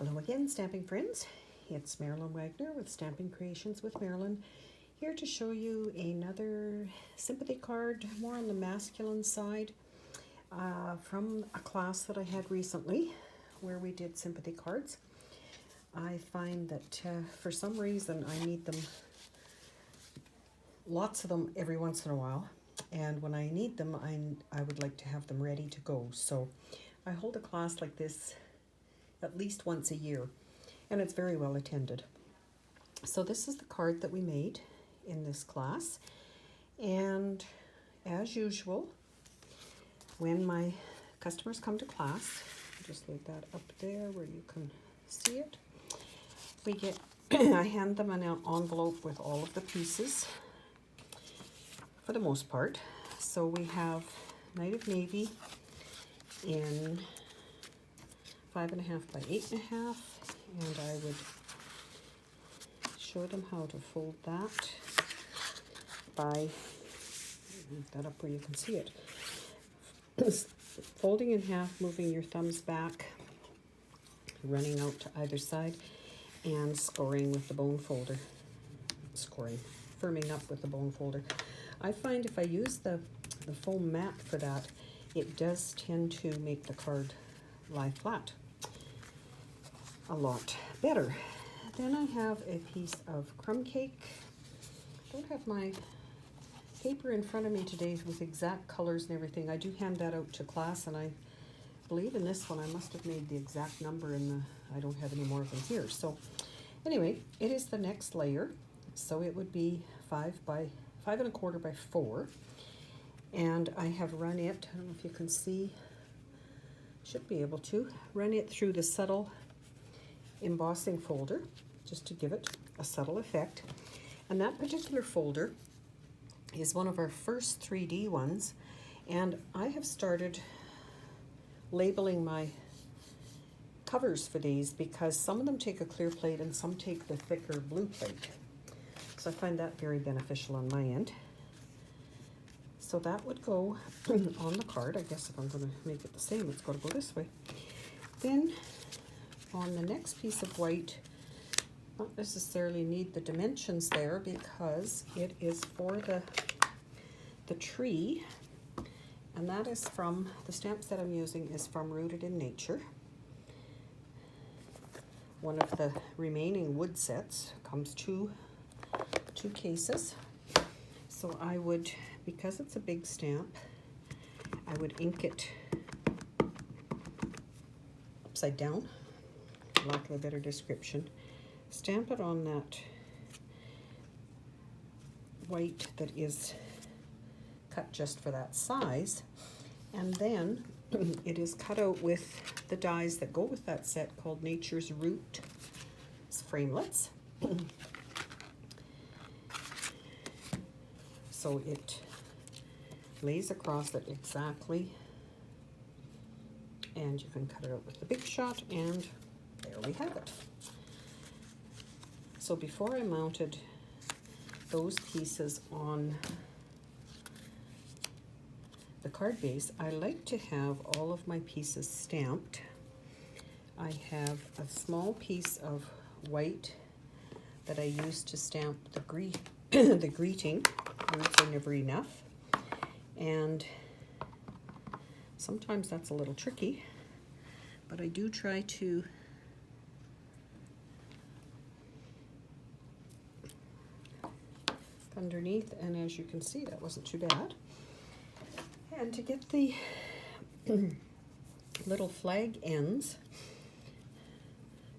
Hello again, stamping friends. It's Marilyn Wagner with Stamping Creations with Marilyn, here to show you another sympathy card, more on the masculine side, from a class that I had recently where we did sympathy cards. I find that for some reason I need them, lots of them every once in a while, and when I need them I would like to have them ready to go. So I hold a class like this at least once a year, and it's very well attended. So this is the card that we made in this class, and as usual, when my customers come to class, just leave that up there where you can see it, we get I hand them an envelope with all of the pieces for the most part. So we have Night of Navy in 5.5 by 8.5, and I would show them how to fold that by, move that up where you can see it, folding in half, moving your thumbs back, running out to either side, and scoring with the bone folder, firming up with the bone folder. I find if I use the foam mat for that, it does tend to make the card lie flat a lot better. Then I have a piece of crumb cake. I don't have my paper in front of me today with exact colors and everything. I do hand that out to class, and I believe in this one I must have made the exact number in the, I don't have any more of them here. So anyway, it is the next layer. So it would be 5.25 by 4. And I have run it, I don't know if you can see, should be able to, run it through the subtle embossing folder just to give it a subtle effect. And that particular folder is one of our first 3D ones, and I have started labeling my covers for these because some of them take a clear plate and some take the thicker blue plate. So I find that very beneficial on my end. So that would go on the card. I guess if I'm going to make it the same, it's got to go this way. Then on the next piece of white, not necessarily need the dimensions there because it is for the tree, and that is from, the stamp set I'm using is from Rooted in Nature. One of the remaining wood sets comes two cases. So I would, because it's a big stamp, I would ink it upside down, for lack of a better description. Stamp it on that white that is cut just for that size, and then it is cut out with the dies that go with that set called Nature's Root framelets. So it lays across it exactly, and you can cut it out with the Big Shot, and there we have it. So before I mounted those pieces on the card base, I like to have all of my pieces stamped. I have a small piece of white that I use to stamp the greeting. Words are never enough, and sometimes that's a little tricky, but I do try to underneath, and as you can see, that wasn't too bad. And to get the little flag ends,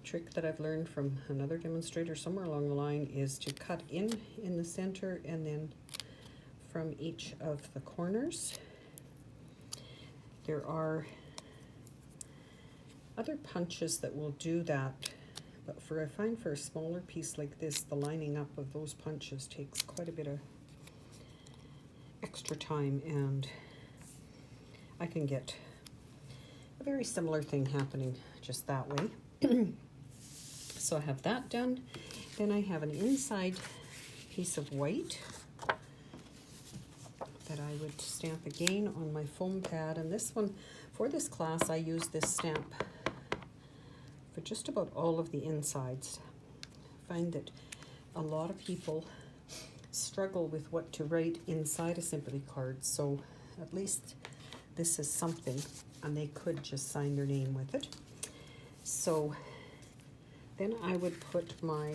trick that I've learned from another demonstrator somewhere along the line is to cut in the center and then from each of the corners. There are other punches that will do that, but I find for a smaller piece like this, the lining up of those punches takes quite a bit of extra time, and I can get a very similar thing happening just that way. So I have that done. Then I have an inside piece of white that I would stamp again on my foam pad, and this one, for this class, I use this stamp for just about all of the insides. I find that a lot of people struggle with what to write inside a sympathy card, so at least this is something, and they could just sign their name with it. So then I would put my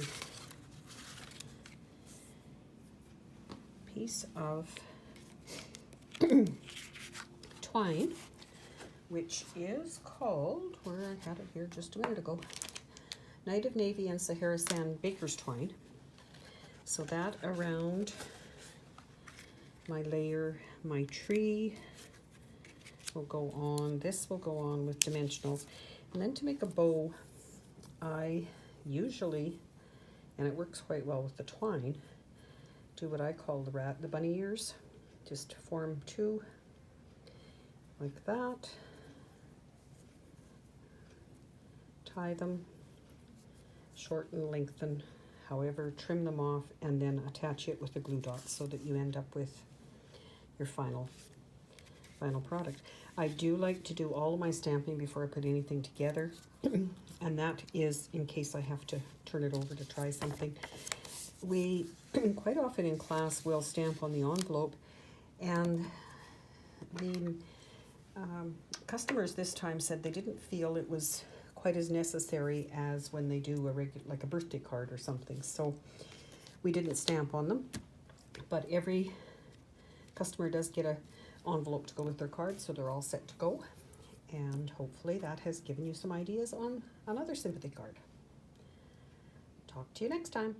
piece of twine, which is called, where I had it here just a minute ago, Night of Navy and Sahara Sand Baker's Twine. So that around my layer, my tree will go on. This will go on with dimensionals. And then to make a bow, I usually, and it works quite well with the twine, do what I call the bunny ears. Just form two like that. Tie them, shorten, lengthen, however, trim them off, and then attach it with the glue dots so that you end up with your final product. I do like to do all of my stamping before I put anything together, and that is in case I have to turn it over to try something. We quite often in class will stamp on the envelope, and the customers this time said they didn't feel it was quite as necessary as when they do like a birthday card or something. So we didn't stamp on them, but every customer does get a envelope to go with their card, so they're all set to go. And hopefully that has given you some ideas on another sympathy card. Talk to you next time.